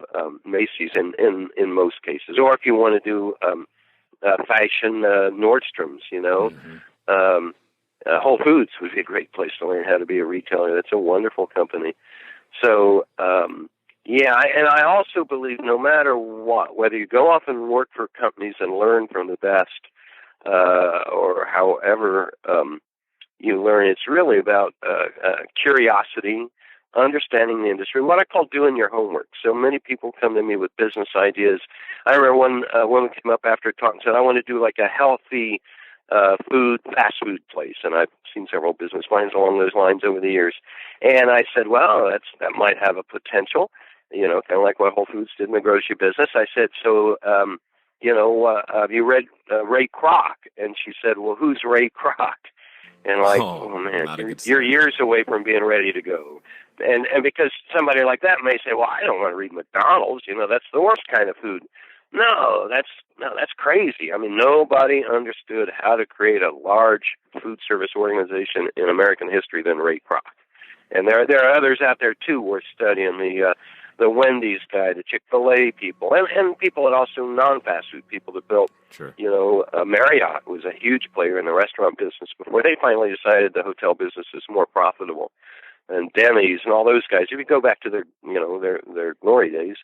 Macy's in most cases. Or if you want to do fashion, Nordstrom's, Mm-hmm. Whole Foods would be a great place to learn how to be a retailer. That's a wonderful company. So, and I also believe no matter what, whether you go off and work for companies and learn from the best, or however you learn, it's really about curiosity, understanding the industry, what I call doing your homework. So many people come to me with business ideas. I remember one woman came up after talking and said, I want to do like a healthy fast food place, and I've seen several business lines along those lines over the years. And I said, well, that might have a potential, kind of like what Whole Foods did in the grocery business. I said, so, have you read Ray Kroc? And she said, well, who's Ray Kroc? And oh man, you're years away from being ready to go. And because somebody like that may say, well, I don't want to read McDonald's, that's the worst kind of food. No, that's crazy. I mean, nobody understood how to create a large food service organization in American history than Ray Kroc. And there are others out there too worth studying. The Wendy's guy, the Chick-fil-A people, and people that also non-fast food people that built. Sure. Marriott was a huge player in the restaurant business before they finally decided the hotel business is more profitable. And Denny's and all those guys. If you go back to their glory days.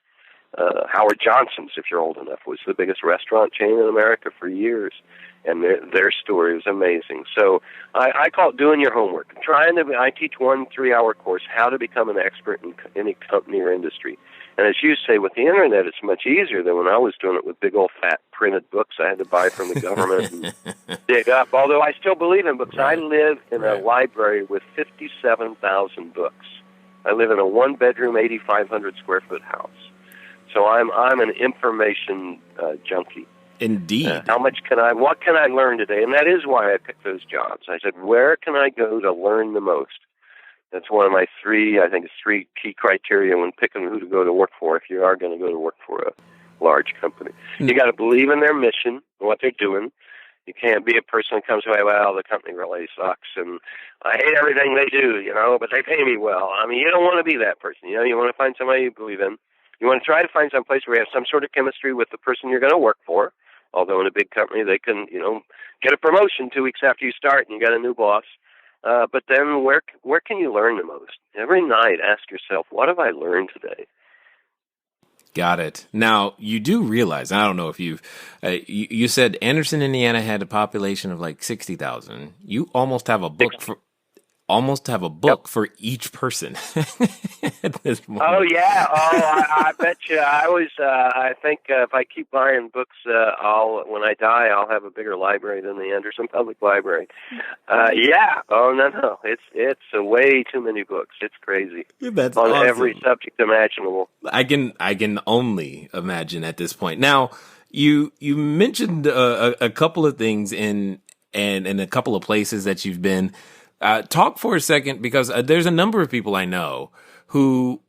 Howard Johnson's, if you're old enough, was the biggest restaurant chain in America for years, and their story was amazing. So I call it doing your homework. I teach 1 3-hour course, how to become an expert in any company or industry. And as you say, with the internet, it's much easier than when I was doing it with big old fat printed books I had to buy from the government and dig up. Although I still believe in books. Right. I live in a library with 57,000 books. I live in a 1-bedroom, 8,500 square foot house. So I'm an information junkie.
Indeed.
What can I learn today? And that is why I picked those jobs. I said, where can I go to learn the most? That's one of my 3 key criteria when picking who to go to work for if you are going to go to work for a large company. You got to believe in their mission and what they're doing. You can't be a person that comes away, well, the company really sucks, and I hate everything they do, but they pay me well. I mean, you don't want to be that person. You want to find somebody you believe in. You want to try to find some place where you have some sort of chemistry with the person you're going to work for. Although in a big company, they can, get a promotion 2 weeks after you start and you got a new boss. But then where can you learn the most? Every night, ask yourself, what have I learned today?
Got it. Now, you do realize, I don't know if you said Anderson, Indiana had a population of like 60,000. You almost have a book for each person at this moment.
Oh yeah. I bet you. I think if I keep buying books, when I die, I'll have a bigger library than the Anderson Public Library. Yeah. Oh no. It's way too many books. It's crazy.
That's
on
awesome.
Every subject imaginable.
I can only imagine at this point. Now, you mentioned a couple of things in a couple of places that you've been. Talk for a second, because there's a number of people I know who,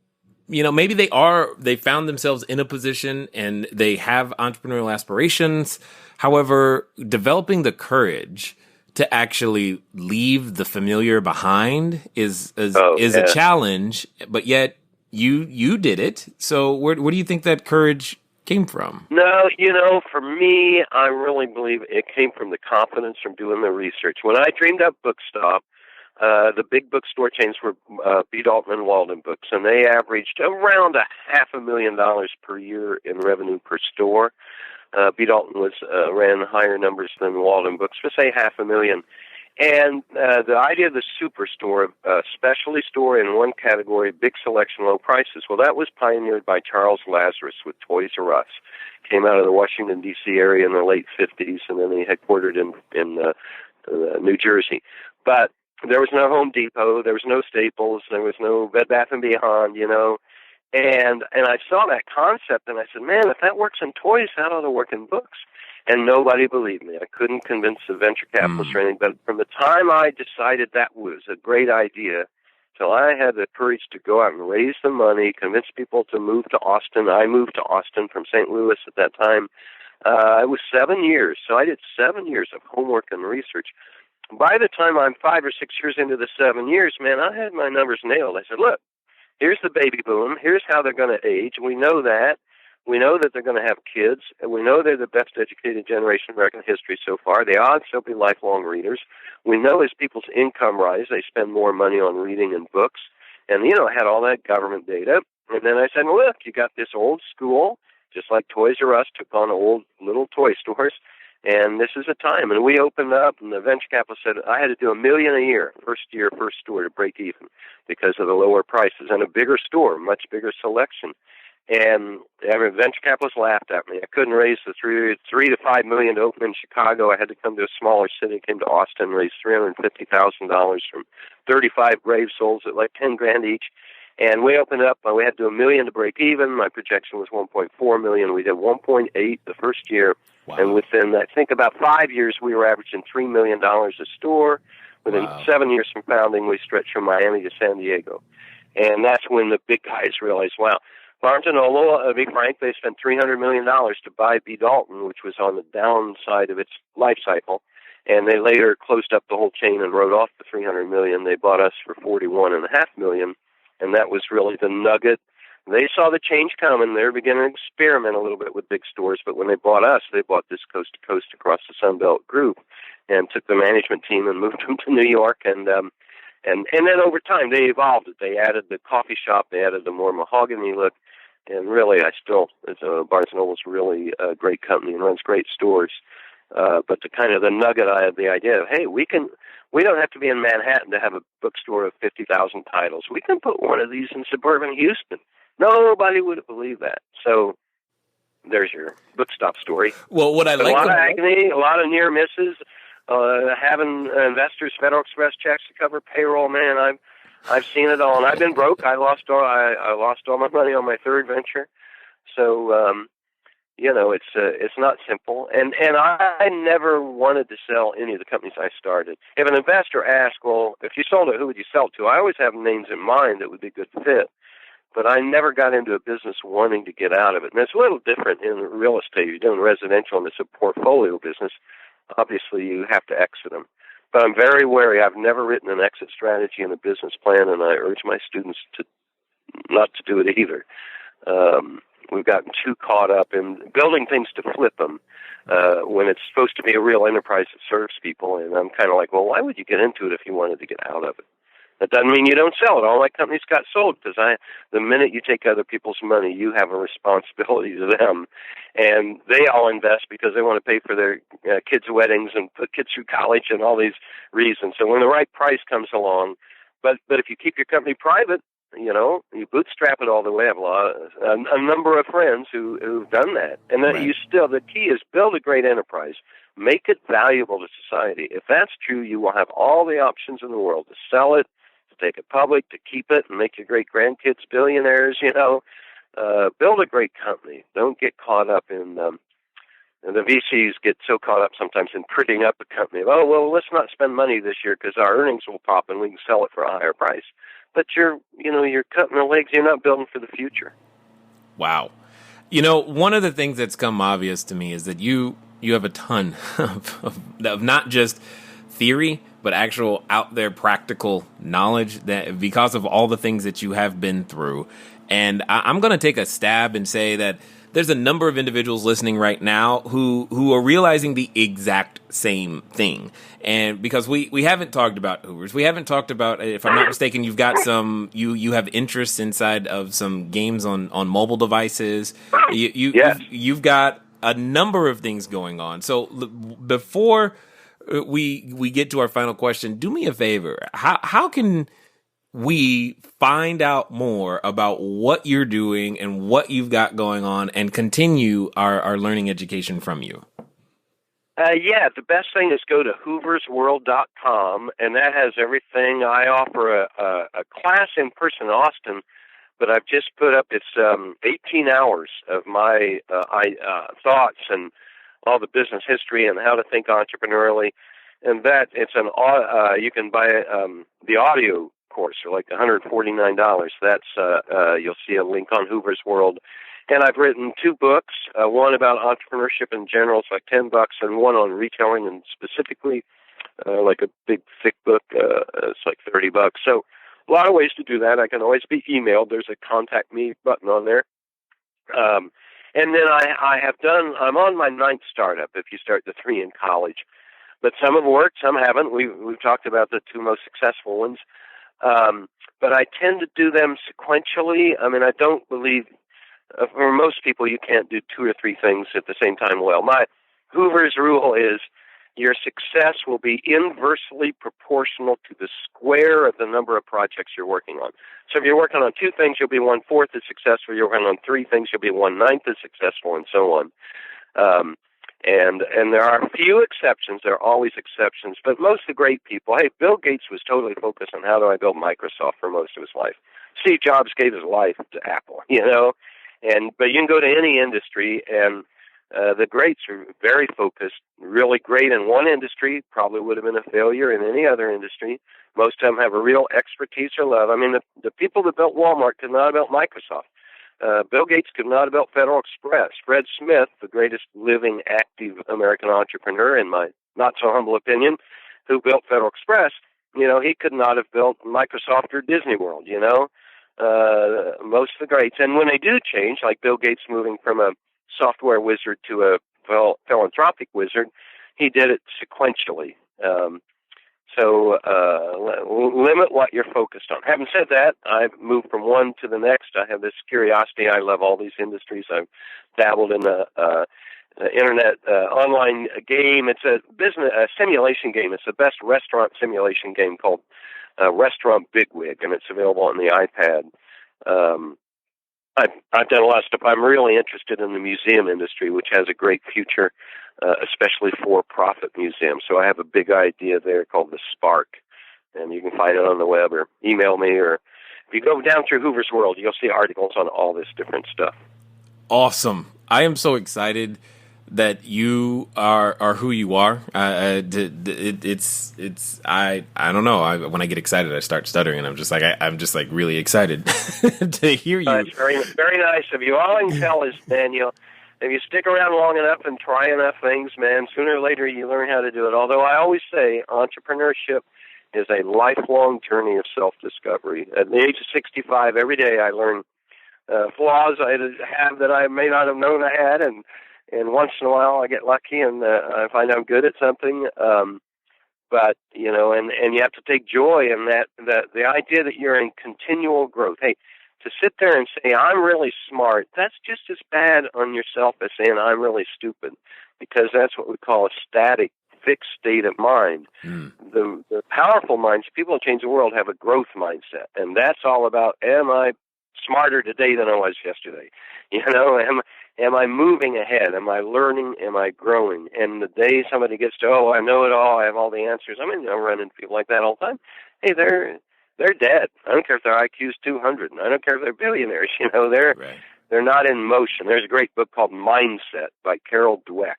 maybe they found themselves in a position and they have entrepreneurial aspirations. However, developing the courage to actually leave the familiar behind is a challenge, but yet you did it. So where do you think that courage came from?
No, for me, I really believe it came from the confidence from doing the research. When I dreamed up Bookstop, the big bookstore chains were B. Dalton and Walden Books, and they averaged around $500,000 per year in revenue per store. B. Dalton ran higher numbers than Walden Books, but say $500,000. And the idea of the superstore, specialty store in one category, big selection, low prices, well, that was pioneered by Charles Lazarus with Toys R Us. Came out of the Washington, D.C. area in the late 50s, and then he headquartered in New Jersey. But there was no Home Depot, there was no Staples, there was no Bed Bath & Beyond, And I saw that concept, and I said, man, if that works in toys, that ought to work in books. And nobody believed me. I couldn't convince the venture capitalists or anything. But from the time I decided that was a great idea till I had the courage to go out and raise the money, convince people to move to Austin. I moved to Austin from St. Louis at that time. It was 7 years. So I did 7 years of homework and research. By the time I'm 5 or 6 years into the 7 years, man, I had my numbers nailed. I said, look, here's the baby boom. Here's how they're going to age. We know that. We know that they're going to have kids, and we know they're the best educated generation in American history so far. The odds they'll be lifelong readers. We know as people's income rise, they spend more money on reading and books. And, I had all that government data. And then I said, well, look, you got this old school, just like Toys R Us took on old little toy stores, and this is a time. And we opened up, and the venture capitalist said I had to do $1 million a year, first store to break even because of the lower prices, and a bigger store, much bigger selection. And every venture capitalist laughed at me. I couldn't raise the $3 to $5 million to open in Chicago. I had to come to a smaller city. Came to Austin, raised $350,000 from 35 brave souls at like $10,000 each. And we opened up. We had to do $1 million to break even. My projection was $1.4 million. We did $1.8 the first year, wow. And within I think about 5 years, we were averaging $3 million a store. Within 7 years from founding, we stretched from Miami to San Diego, and that's when the big guys realized, wow. Barnes & Noble, to be frank, they spent $300 million to buy B. Dalton, which was on the downside of its life cycle, and they later closed up the whole chain and wrote off the $300 million. They bought us for $41.5 million, and that was really the nugget. They saw the change coming. They were beginning to experiment a little bit with big stores, but when they bought us, they bought this coast-to-coast across the Sun Belt group and took the management team and moved them to New York, and then over time, they evolved it. They added the coffee shop. They added the more mahogany look. And really, Barnes & Noble's really a great company and runs great stores. But the nugget I had the idea of, hey, we don't have to be in Manhattan to have a bookstore of 50,000 titles. We can put one of these in suburban Houston. Nobody would have believed that. So there's your Bookstop story.
Well, what I like,
a lot of agony, a lot of near misses. Having investors, Federal Express checks to cover payroll, man, I've seen it all, and I've been broke. I lost all my money on my third venture, so it's not simple. And I never wanted to sell any of the companies I started. If an investor asks, well, if you sold it, who would you sell to? I always have names in mind that would be a good fit, but I never got into a business wanting to get out of it. And it's a little different in real estate. You're doing residential, and it's a portfolio business. Obviously, you have to exit them. But I'm very wary. I've never written an exit strategy and a business plan, and I urge my students not to do it either. We've gotten too caught up in building things to flip them when it's supposed to be a real enterprise that serves people. And I'm kind of like, well, why would you get into it if you wanted to get out of it? That doesn't mean you don't sell it. All my companies got sold because the minute you take other people's money, you have a responsibility to them. And they all invest because they want to pay for their kids' weddings and put kids through college and all these reasons. So when the right price comes along, but if you keep your company private, you bootstrap it all the way. I have a number of friends who've done that. And then the key is build a great enterprise. Make it valuable to society. If that's true, you will have all the options in the world to sell it, take it public, to keep it and make your great-grandkids billionaires, build a great company. Don't get caught up in, and the VCs get so caught up sometimes in prettying up a company. Oh, well, let's not spend money this year because our earnings will pop and we can sell it for a higher price. But you're cutting the legs. You're not building for the future.
Wow. One of the things that's come obvious to me is that you have a ton of not just theory, but actual out there practical knowledge that because of all the things that you have been through. And I'm going to take a stab and say that there's a number of individuals listening right now who are realizing the exact same thing. And because we haven't talked about Hoovers, we haven't talked about, if I'm not mistaken, you've got you have interests inside of some games on mobile devices.
Yes.
You've got a number of things going on. So before we get to our final question, do me a favor. How can we find out more about what you're doing and what you've got going on and continue our learning education from you?
The best thing is go to hooversworld.com, and that has everything. I offer a class in person in Austin, but I've just put up, it's 18 hours of my thoughts and all the business history and how to think entrepreneurially. And that, it's you can buy the audio course for like $149. That's you'll see a link on Hoover's World. And I've written 2 books, one about entrepreneurship in general, it's like $10, and one on retailing and specifically, like a big thick book, it's like $30. So a lot of ways to do that. I can always be emailed. There's a contact me button on there. And then I'm on my 9th startup if you start the 3 in college. But some have worked, some haven't. We've talked about the 2 most successful ones. But I tend to do them sequentially. I mean, I don't believe, for most people, you can't do 2 or 3 things at the same time well. My Hoover's rule is your success will be inversely proportional to the square of the number of projects you're working on. So if you're working on 2 things, you'll be 1/4 as successful. You're working on 3 things, you'll be 1/9 as successful, and so on. And there are a few exceptions. There are always exceptions. But most of the great people, hey, Bill Gates was totally focused on how do I build Microsoft for most of his life. Steve Jobs gave his life to Apple, but you can go to any industry, and the greats are very focused, really great in one industry, probably would have been a failure in any other industry. Most of them have a real expertise or love. I mean, the people that built Walmart could not have built Microsoft. Bill Gates could not have built Federal Express. Fred Smith, the greatest living, active American entrepreneur, in my not-so-humble opinion, who built Federal Express, he could not have built Microsoft or Disney World, most of the greats. And when they do change, like Bill Gates moving from a software wizard to a philanthropic wizard, he did it sequentially. So limit what you're focused on. Having said that, I've moved from one to the next. I have this curiosity. I love all these industries. I've dabbled in the internet online game. It's a simulation game. It's the best restaurant simulation game called Restaurant Bigwig, and it's available on the iPad. I've done a lot of stuff. I'm really interested in the museum industry, which has a great future, especially for-profit museums. So I have a big idea there called the Spark, and you can find it on the web or email me. Or if you go down through Hoover's World, you'll see articles on all this different stuff.
Awesome. I am so excited that you are who you are. I don't know. When I get excited, I start stuttering, and I'm just like really excited to hear you.
It's very, very nice of you. All I can tell is, man, if you stick around long enough and try enough things, man, sooner or later you learn how to do it. Although I always say entrepreneurship is a lifelong journey of self-discovery. At the age of 65, every day I learn flaws I have that I may not have known I had, and once in a while I get lucky and I find I'm good at something. But, and you have to take joy in that the idea that you're in continual growth. Hey, to sit there and say, I'm really smart, that's just as bad on yourself as saying I'm really stupid, because that's what we call a static, fixed state of mind. The powerful minds, people who change the world, have a growth mindset, and that's all about, am I smarter today than I was yesterday? Am I moving ahead? Am I learning? Am I growing? And the day somebody gets to, I know it all, I have all the answers. I mean, I run into people like that all the time. Hey, they're dead. I don't care if their IQ's 200. I don't care if they're billionaires. They're not in motion. There's a great book called Mindset by Carol Dweck,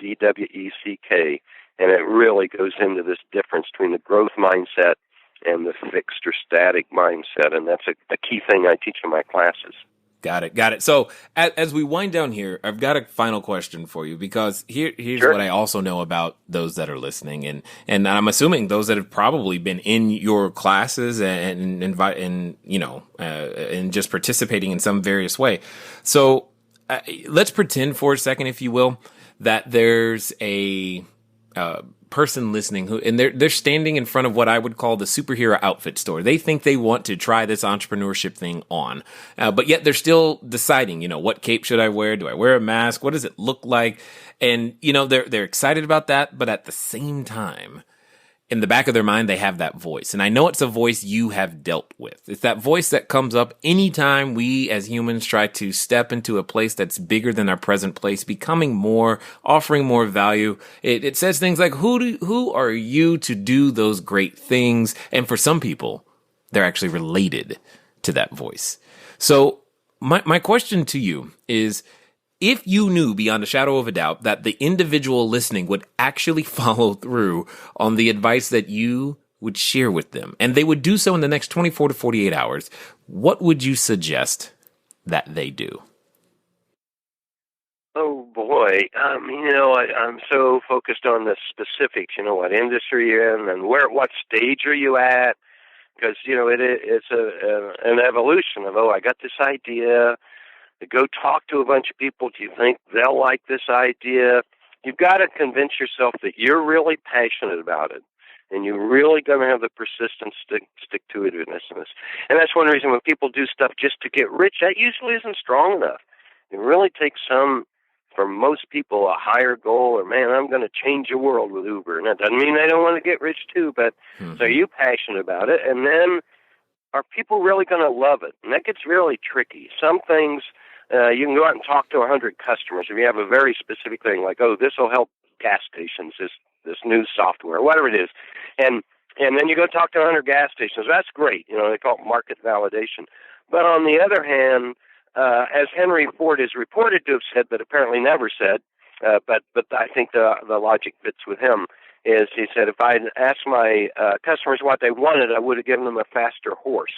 Dweck, and it really goes into this difference between the growth mindset and the fixed or static mindset, and that's a key thing I teach in my classes.
Got it. Got it. So as we wind down here, I've got a final question for you, because here's
Sure.
what I also know about those that are listening, and I'm assuming those that have probably been in your classes and just participating in some various way. So let's pretend for a second, if you will, that there's a person listening and they're standing in front of what I would call the superhero outfit store. They think they want to try this entrepreneurship thing on, but yet they're still deciding, what cape should I wear? Do I wear a mask? What does it look like? And, they're excited about that, but at the same time, in the back of their mind, they have that voice. And I know it's a voice you have dealt with. It's that voice that comes up anytime we as humans try to step into a place that's bigger than our present place, becoming more, offering more value. It says things like, who are you to do those great things? And for some people, they're actually related to that voice. So my question to you is, if you knew beyond a shadow of a doubt that the individual listening would actually follow through on the advice that you would share with them, and they would do so in the next 24 to 48 hours, what would you suggest that they do?
Oh, boy. I'm so focused on the specifics, what industry you're in and what stage are you at? Because, it's an evolution of, I got this idea. To go talk to a bunch of people. Do you think they'll like this idea? You've got to convince yourself that you're really passionate about it, and you're really going to have the persistence to stick to it in this. And that's one reason when people do stuff just to get rich, that usually isn't strong enough. It really takes for most people, a higher goal, or, man, I'm going to change the world with Uber. And that doesn't mean they don't want to get rich too, but so are you passionate about it? And then are people really going to love it? And that gets really tricky. Some things, you can go out and talk to 100 customers. If you have a very specific thing, like, this will help gas stations, this new software, whatever it is. And then you go talk to 100 gas stations. That's great. They call it market validation. But on the other hand, as Henry Ford is reported to have said, but apparently never said, but I think the logic fits with him, is he said, if I'd asked my customers what they wanted, I would have given them a faster horse.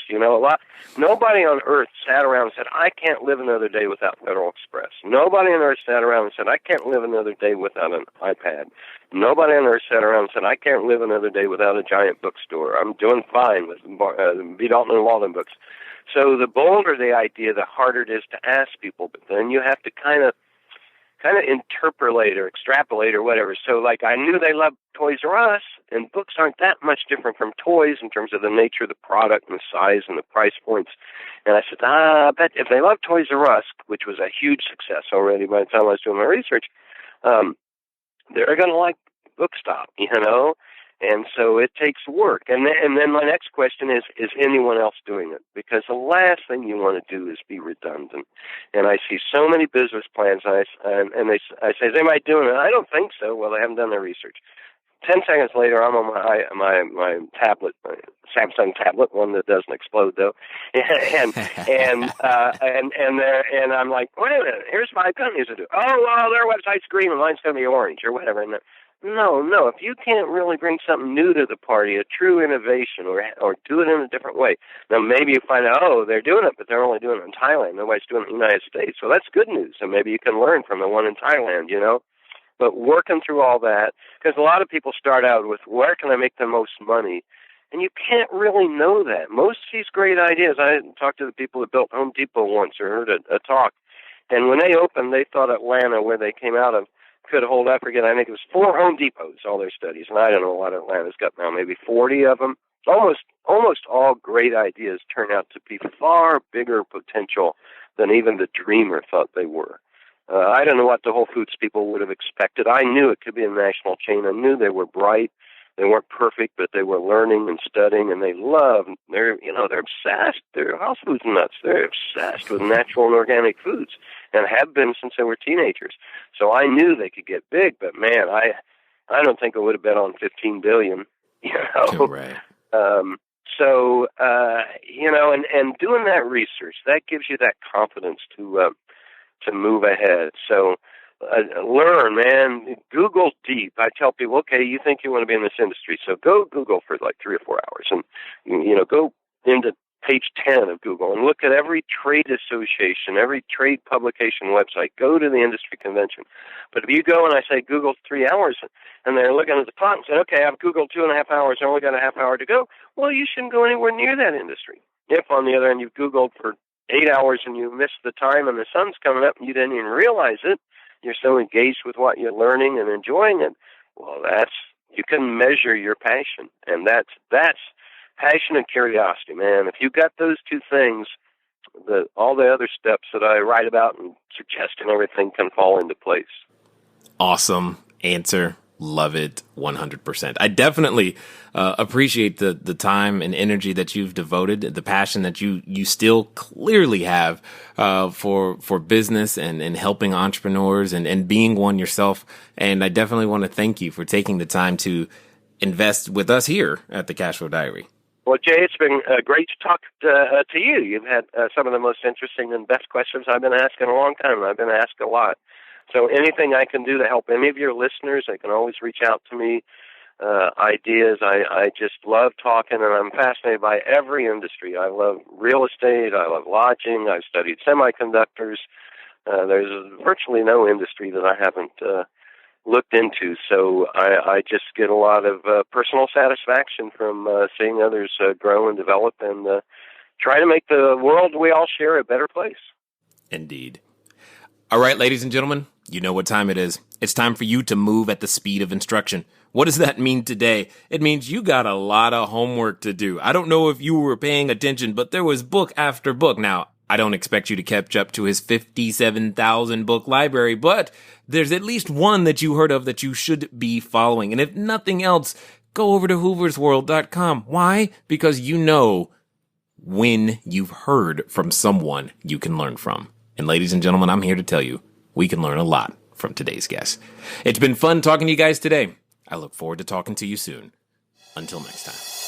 Nobody on earth sat around and said, I can't live another day without Federal Express. Nobody on earth sat around and said, I can't live another day without an iPad. Nobody on earth sat around and said, I can't live another day without a giant bookstore. I'm doing fine with B. Dalton and Walden books. So the bolder the idea, the harder it is to ask people. But then you have to kind of interpolate or extrapolate or whatever. So, like, I knew they loved Toys R Us, and books aren't that much different from toys in terms of the nature of the product and the size and the price points. And I said, I bet if they love Toys R Us, which was a huge success already by the time I was doing my research, they're going to like Bookstop, And so it takes work. And then my next question is anyone else doing it? Because the last thing you want to do is be redundant. And I see so many business plans, I say, is anybody doing it? I don't think so. Well, they haven't done their research. 10 seconds later, I'm on my tablet, my Samsung tablet, one that doesn't explode though, and I'm like, wait a minute, here's 5 companies to do. Oh, well, their website's green and mine's going to be orange or whatever. And no, if you can't really bring something new to the party, a true innovation, or do it in a different way, now maybe you find out, they're doing it, but they're only doing it in Thailand. Nobody's doing it in the United States. So that's good news. So maybe you can learn from the one in Thailand, But working through all that, because a lot of people start out with, where can I make the most money? And you can't really know that. Most of these great ideas, I talked to the people that built Home Depot once, or heard a talk, and when they opened, they thought Atlanta, where they came out of, could hold, I think it was 4 Home Depots, all their studies, and I don't know what Atlanta's got now, maybe 40 of them. Almost all great ideas turn out to be far bigger potential than even the dreamer thought they were. I don't know what the Whole Foods people would have expected. I knew it could be a national chain. I knew they were bright. They weren't perfect, but they were learning and studying, and they're obsessed. They're health food nuts. They're obsessed with natural and organic foods, and have been since they were teenagers. So I knew they could get big, but man, I don't think I would have bet on $15 billion.
Right.
And doing that research, that gives you that confidence to move ahead. So learn, man. Google deep. I tell people, okay, you think you want to be in this industry, so go Google for like 3 or 4 hours, and go into page 10 of Google and look at every trade association, every trade publication website. Go to the industry convention. But if you go and I say Google 3 hours, and they're looking at the clock and say, okay, I've Googled 2.5 hours, I only got a half hour to go, well, you shouldn't go anywhere near that industry. If, on the other hand, you've Googled for 8 hours and you missed the time and the sun's coming up and you didn't even realize it, you're so engaged with what you're learning and enjoying it, well, you can measure your passion. And that's passion and curiosity, man. If you got those two things, all the other steps that I write about and suggest and everything can fall into place.
Awesome answer. Love it 100%. I definitely appreciate the time and energy that you've devoted, the passion that you still clearly have for business and helping entrepreneurs and being one yourself. And I definitely want to thank you for taking the time to invest with us here at the Cashflow Diary.
Well, Jay, it's been great to talk to you. You've had some of the most interesting and best questions I've been asked in a long time. I've been asked a lot. So anything I can do to help any of your listeners, they can always reach out to me. Ideas. I just love talking, and I'm fascinated by every industry. I love real estate. I love lodging. I've studied semiconductors. There's virtually no industry that I haven't looked into. So I just get a lot of personal satisfaction from seeing others grow and develop and try to make the world we all share a better place.
Indeed. All right, ladies and gentlemen, you know what time it is. It's time for you to move at the speed of instruction. What does that mean today? It means you got a lot of homework to do. I don't know if you were paying attention, but there was book after book. Now, I don't expect you to catch up to his 57,000 book library, but there's at least one that you heard of that you should be following. And if nothing else, go over to hooversworld.com. Why? Because you know when you've heard from someone you can learn from. And ladies and gentlemen, I'm here to tell you, we can learn a lot from today's guest. It's been fun talking to you guys today. I look forward to talking to you soon. Until next time.